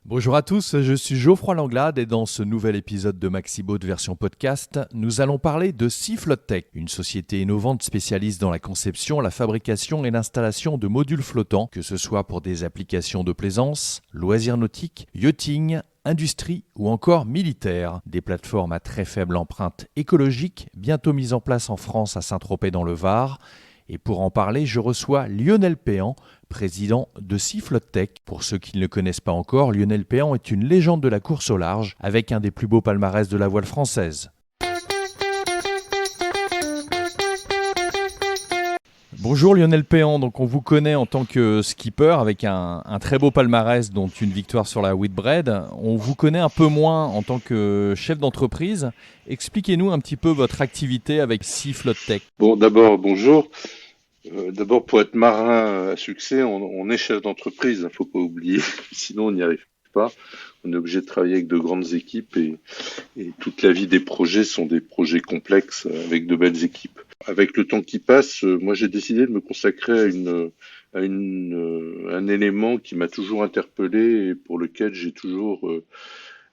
Bonjour à tous, je suis Geoffroy Langlade et dans ce nouvel épisode de Maxiboat version podcast, nous allons parler de SeaFloatTech, une société innovante spécialiste dans la conception, la fabrication et l'installation de modules flottants, que ce soit pour des applications de plaisance, loisirs nautiques, yachting, industrie ou encore militaire. Des plateformes à très faible empreinte écologique, bientôt mises en place en France à Saint-Tropez dans le Var. Et pour en parler, je reçois Lionel Péan, président de SeaFloatTech. Pour ceux qui ne le connaissent pas encore, Lionel Péan est une légende de la course au large, avec un des plus beaux palmarès de la voile française. Bonjour Lionel Péan, donc on vous connaît en tant que skipper avec un très beau palmarès dont une victoire sur la Whitbread. On vous connaît un peu moins en tant que chef d'entreprise. Expliquez-nous un petit peu votre activité avec SeaFloatTech. Bon, d'abord, bonjour. D'abord, pour être marin à succès, on est chef d'entreprise, il ne faut pas oublier, sinon on n'y arrive pas. On est obligé de travailler avec de grandes équipes et toute la vie des projets sont des projets complexes avec de belles équipes. Avec le temps qui passe, moi j'ai décidé de me consacrer à un élément qui m'a toujours interpellé et pour lequel j'ai toujours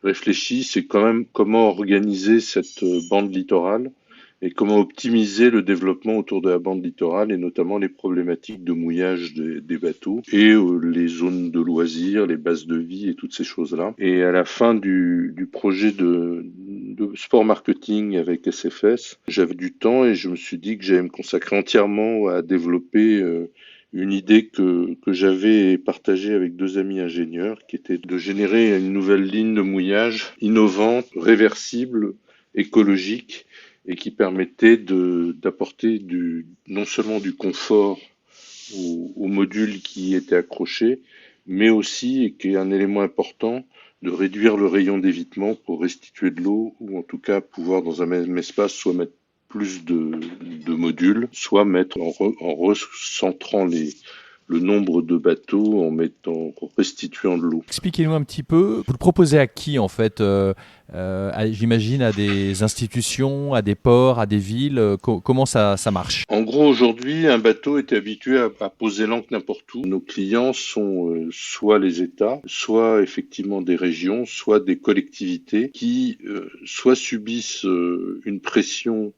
réfléchi, c'est quand même comment organiser cette bande littorale et comment optimiser le développement autour de la bande littorale et notamment les problématiques de mouillage des bateaux et les zones de loisirs, les bases de vie et toutes ces choses-là. Et à la fin du projet de sport marketing avec SFS, j'avais du temps et je me suis dit que j'allais me consacrer entièrement à développer une idée que j'avais partagée avec deux amis ingénieurs, qui était de générer une nouvelle ligne de mouillage innovante, réversible, écologique, et qui permettait d'apporter non seulement du confort aux modules qui étaient accrochés, mais aussi, et qui est un élément important, de réduire le rayon d'évitement pour restituer de l'eau, ou en tout cas pouvoir dans un même espace soit mettre plus de modules, soit mettre en recentrant le nombre de bateaux en restituant de l'eau. Expliquez-nous un petit peu, vous le proposez à qui en fait j'imagine à des institutions, à des ports, à des villes, comment ça marche? En gros, aujourd'hui, un bateau est habitué à poser l'ancre n'importe où. Nos clients sont soit les États, soit effectivement des régions, soit des collectivités qui soit subissent une pression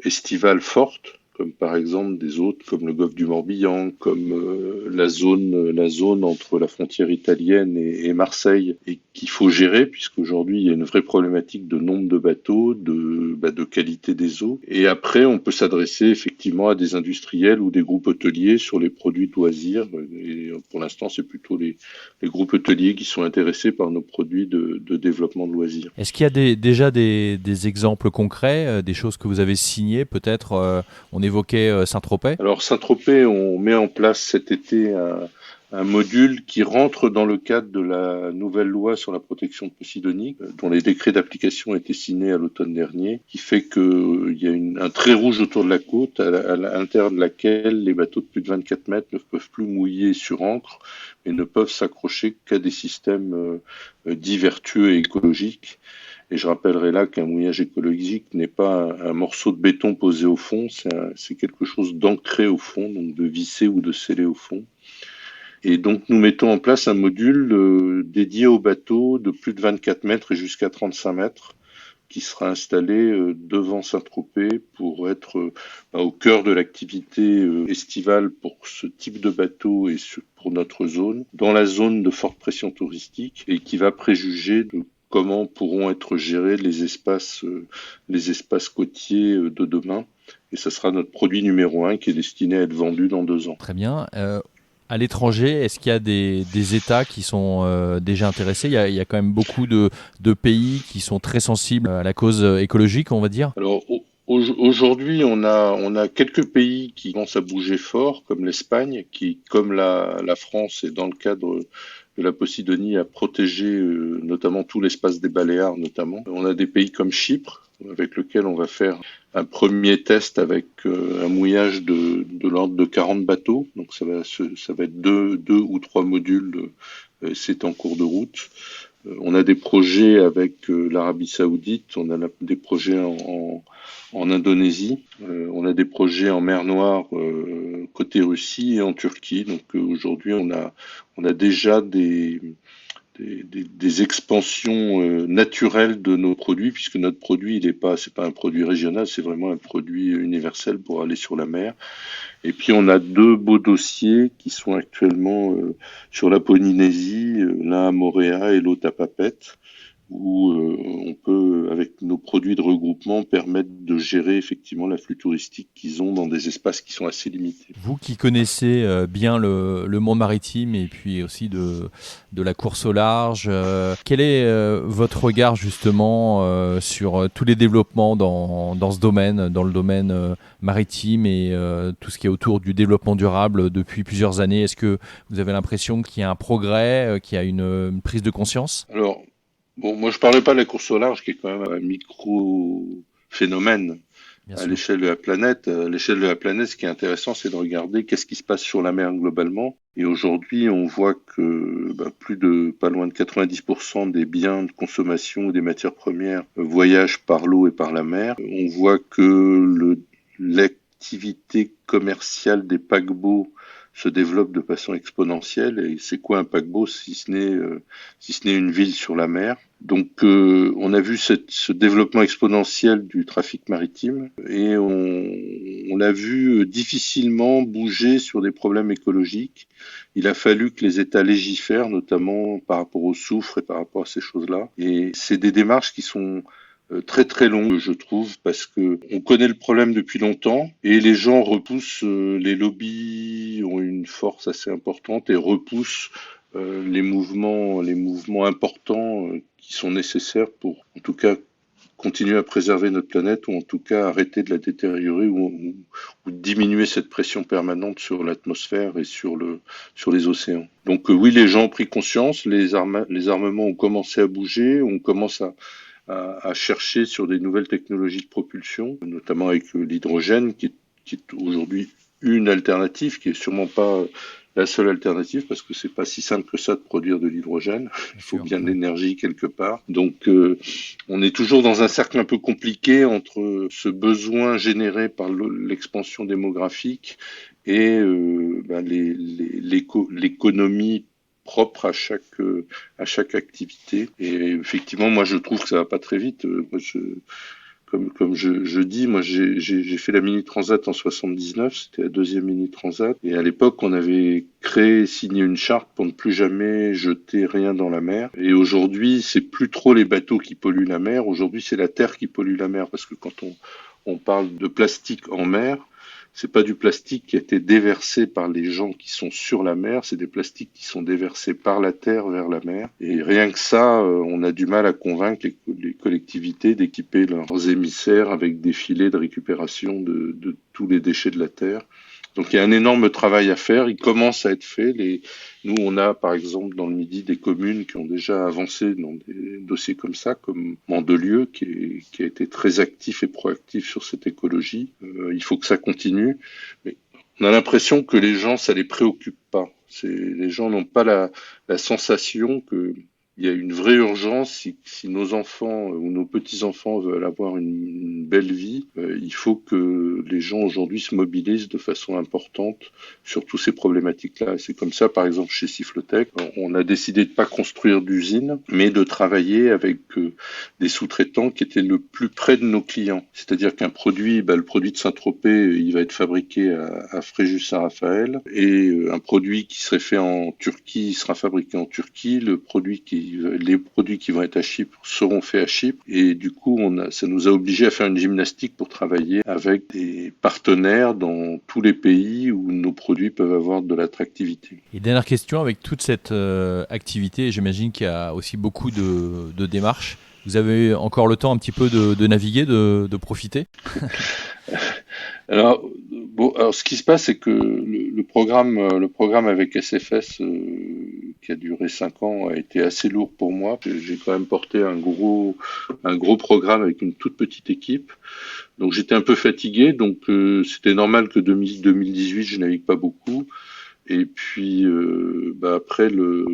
estivale forte, comme par exemple des autres comme le golfe du Morbihan, comme la zone entre la frontière italienne et Marseille, et qu'il faut gérer puisqu'aujourd'hui il y a une vraie problématique de nombre de bateaux, de qualité des eaux. Et après, on peut s'adresser effectivement à des industriels ou des groupes hôteliers sur les produits de loisirs. Et pour l'instant, c'est plutôt les groupes hôteliers qui sont intéressés par nos produits de développement de loisirs. Est-ce qu'il y a déjà des exemples concrets, des choses que vous avez signées peut-être on évoquait Saint-Tropez. Alors Saint-Tropez, on met en place cet été un module qui rentre dans le cadre de la nouvelle loi sur la protection de Posidonie, dont les décrets d'application ont été signés à l'automne dernier, qui fait qu'il y a un trait rouge autour de la côte, à l'intérieur de laquelle les bateaux de plus de 24 mètres ne peuvent plus mouiller sur ancre, mais ne peuvent s'accrocher qu'à des systèmes dits vertueux et écologiques. Et je rappellerai là qu'un mouillage écologique n'est pas un morceau de béton posé au fond, c'est quelque chose d'ancré au fond, donc de vissé ou de scellé au fond. Et donc nous mettons en place un module dédié aux bateaux de plus de 24 mètres et jusqu'à 35 mètres, qui sera installé devant Saint-Tropez pour être au cœur de l'activité estivale pour ce type de bateau et pour notre zone, dans la zone de forte pression touristique, et qui va préjuger de comment pourront être gérés les espaces côtiers de demain. Et ce sera notre produit numéro 1 qui est destiné à être vendu dans 2 ans. Très bien. À l'étranger, est-ce qu'il y a des États qui sont déjà intéressés ? Il y a quand même beaucoup de pays qui sont très sensibles à la cause écologique, on va dire. Alors, aujourd'hui, on a quelques pays qui commencent à bouger fort, comme l'Espagne, qui, comme la France, est dans le cadre de la Posidonie, a protégé notamment tout l'espace des Baléares, notamment. On a des pays comme Chypre, avec lequel on va faire un premier test avec un mouillage de l'ordre de 40 bateaux. Donc ça va être deux ou trois modules, c'est en cours de route. On a des projets avec l'Arabie Saoudite, on a des projets en Indonésie, on a des projets en mer Noire côté Russie et en Turquie. Donc aujourd'hui on a déjà des des expansions naturelles de nos produits, puisque notre produit, c'est pas un produit régional, c'est vraiment un produit universel pour aller sur la mer. Et puis on a deux beaux dossiers qui sont actuellement sur la Polynésie, l'un à Moorea et l'autre à Papeete, où on peut, avec nos produits de regroupement, permettre de gérer effectivement l'afflux touristique qu'ils ont dans des espaces qui sont assez limités. Vous qui connaissez bien le monde maritime et puis aussi de la course au large, quel est votre regard justement sur tous les développements dans ce domaine, dans le domaine maritime et tout ce qui est autour du développement durable depuis plusieurs années? Est-ce que vous avez l'impression qu'il y a un progrès, qu'il y a une prise de conscience? Alors, bon, moi je parlais pas de la course au large, qui est quand même un micro-phénomène Bien à sûr. l'échelle de la planète. À l'échelle de la planète, ce qui est intéressant, c'est de regarder qu'est-ce qui se passe sur la mer globalement. Et aujourd'hui, on voit que pas loin de 90% des biens de consommation ou des matières premières voyagent par l'eau et par la mer. On voit que l'activité commerciale des paquebots se développe de façon exponentielle. Et c'est quoi un paquebot si ce n'est une ville sur la mer? Donc on a vu ce développement exponentiel du trafic maritime et on l'a vu difficilement bouger sur des problèmes écologiques. Il a fallu que les États légifèrent, notamment par rapport au soufre et par rapport à ces choses-là. Et c'est des démarches qui sont très très longue, je trouve, parce que on connaît le problème depuis longtemps et les gens repoussent, les lobbies ont une force assez importante et repoussent les mouvements importants qui sont nécessaires pour, en tout cas, continuer à préserver notre planète ou en tout cas arrêter de la détériorer ou diminuer cette pression permanente sur l'atmosphère et sur les océans. Donc oui, les gens ont pris conscience, les armements ont commencé à bouger, on commence à chercher sur des nouvelles technologies de propulsion, notamment avec l'hydrogène, qui est aujourd'hui une alternative, qui est sûrement pas la seule alternative, parce que c'est pas si simple que ça de produire de l'hydrogène. Il faut bien de l'énergie quelque part. Donc, on est toujours dans un cercle un peu compliqué entre ce besoin généré par l'expansion démographique et l'économie propre à chaque activité. Et effectivement, moi, je trouve que ça va pas très vite. Comme je dis, moi, j'ai fait la Mini Transat en 79, c'était la deuxième Mini Transat. Et à l'époque, on avait signé une charte pour ne plus jamais jeter rien dans la mer. Et aujourd'hui, c'est plus trop les bateaux qui polluent la mer. Aujourd'hui, c'est la terre qui pollue la mer. Parce que quand on parle de plastique en mer, c'est pas du plastique qui a été déversé par les gens qui sont sur la mer, c'est des plastiques qui sont déversés par la terre vers la mer. Et rien que ça, on a du mal à convaincre les collectivités d'équiper leurs émissaires avec des filets de récupération de tous les déchets de la terre. Donc il y a un énorme travail à faire, il commence à être fait. Nous, on a par exemple dans le Midi des communes qui ont déjà avancé dans des dossiers comme ça, comme Mandelieu qui a été très actif et proactif sur cette écologie. Il faut que ça continue, mais on a l'impression que les gens, ça les préoccupe pas. Les gens n'ont pas la sensation que il y a une vraie urgence si nos enfants ou nos petits-enfants veulent avoir une belle vie, il faut que les gens aujourd'hui se mobilisent de façon importante sur toutes ces problématiques-là. C'est comme ça, par exemple, chez Siflotech, on a décidé de pas construire d'usine, mais de travailler avec des sous-traitants qui étaient le plus près de nos clients. C'est-à-dire qu'un produit, le produit de Saint-Tropez, il va être fabriqué à Fréjus-Saint-Raphaël, et un produit qui serait fait en Turquie, il sera fabriqué en Turquie. Les produits qui vont être à Chypre seront faits à Chypre, et du coup, ça nous a obligés à faire une gymnastique pour travailler avec des partenaires dans tous les pays où nos produits peuvent avoir de l'attractivité. Et dernière question, avec toute cette activité, j'imagine qu'il y a aussi beaucoup de démarches. Vous avez encore le temps un petit peu de naviguer, de profiter? Alors, ce qui se passe, c'est que le programme avec SFS, qui a duré 5 ans, a été assez lourd pour moi. J'ai quand même porté un gros programme avec une toute petite équipe. Donc, j'étais un peu fatigué. Donc, c'était normal que 2018, je navigue pas beaucoup. Et puis après,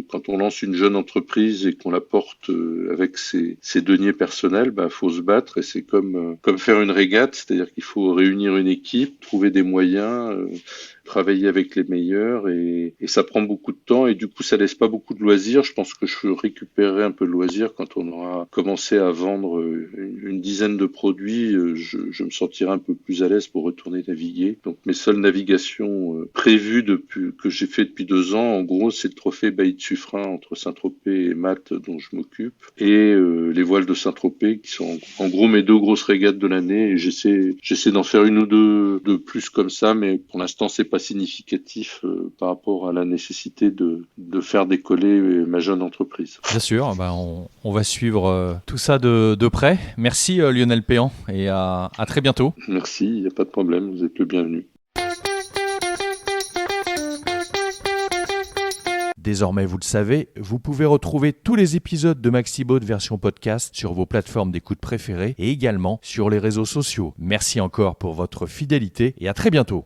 quand on lance une jeune entreprise et qu'on la porte avec ses deniers personnels, faut se battre, et c'est comme faire une régate, c'est-à-dire qu'il faut réunir une équipe, trouver des moyens, travailler avec les meilleurs et ça prend beaucoup de temps et du coup ça laisse pas beaucoup de loisirs. Je pense que je récupérerai un peu de loisirs quand on aura commencé à vendre une dizaine de produits. Je me sentirai un peu plus à l'aise pour retourner naviguer. Donc mes seules navigations prévues que j'ai fait depuis 2 ans, en gros, c'est le trophée Bailly de Suffren entre Saint-Tropez et Malte dont je m'occupe et les voiles de Saint-Tropez qui sont en gros mes 2 grosses régates de l'année et j'essaie d'en faire une ou deux de plus comme ça, mais pour l'instant c'est pas significatif par rapport à la nécessité de faire décoller ma jeune entreprise. Bien sûr, on va suivre tout ça de près. Merci Lionel Péan et à très bientôt. Merci, il n'y a pas de problème, vous êtes le bienvenu. Désormais, vous le savez, vous pouvez retrouver tous les épisodes de MaxiBoat version podcast sur vos plateformes d'écoute préférées et également sur les réseaux sociaux. Merci encore pour votre fidélité et à très bientôt.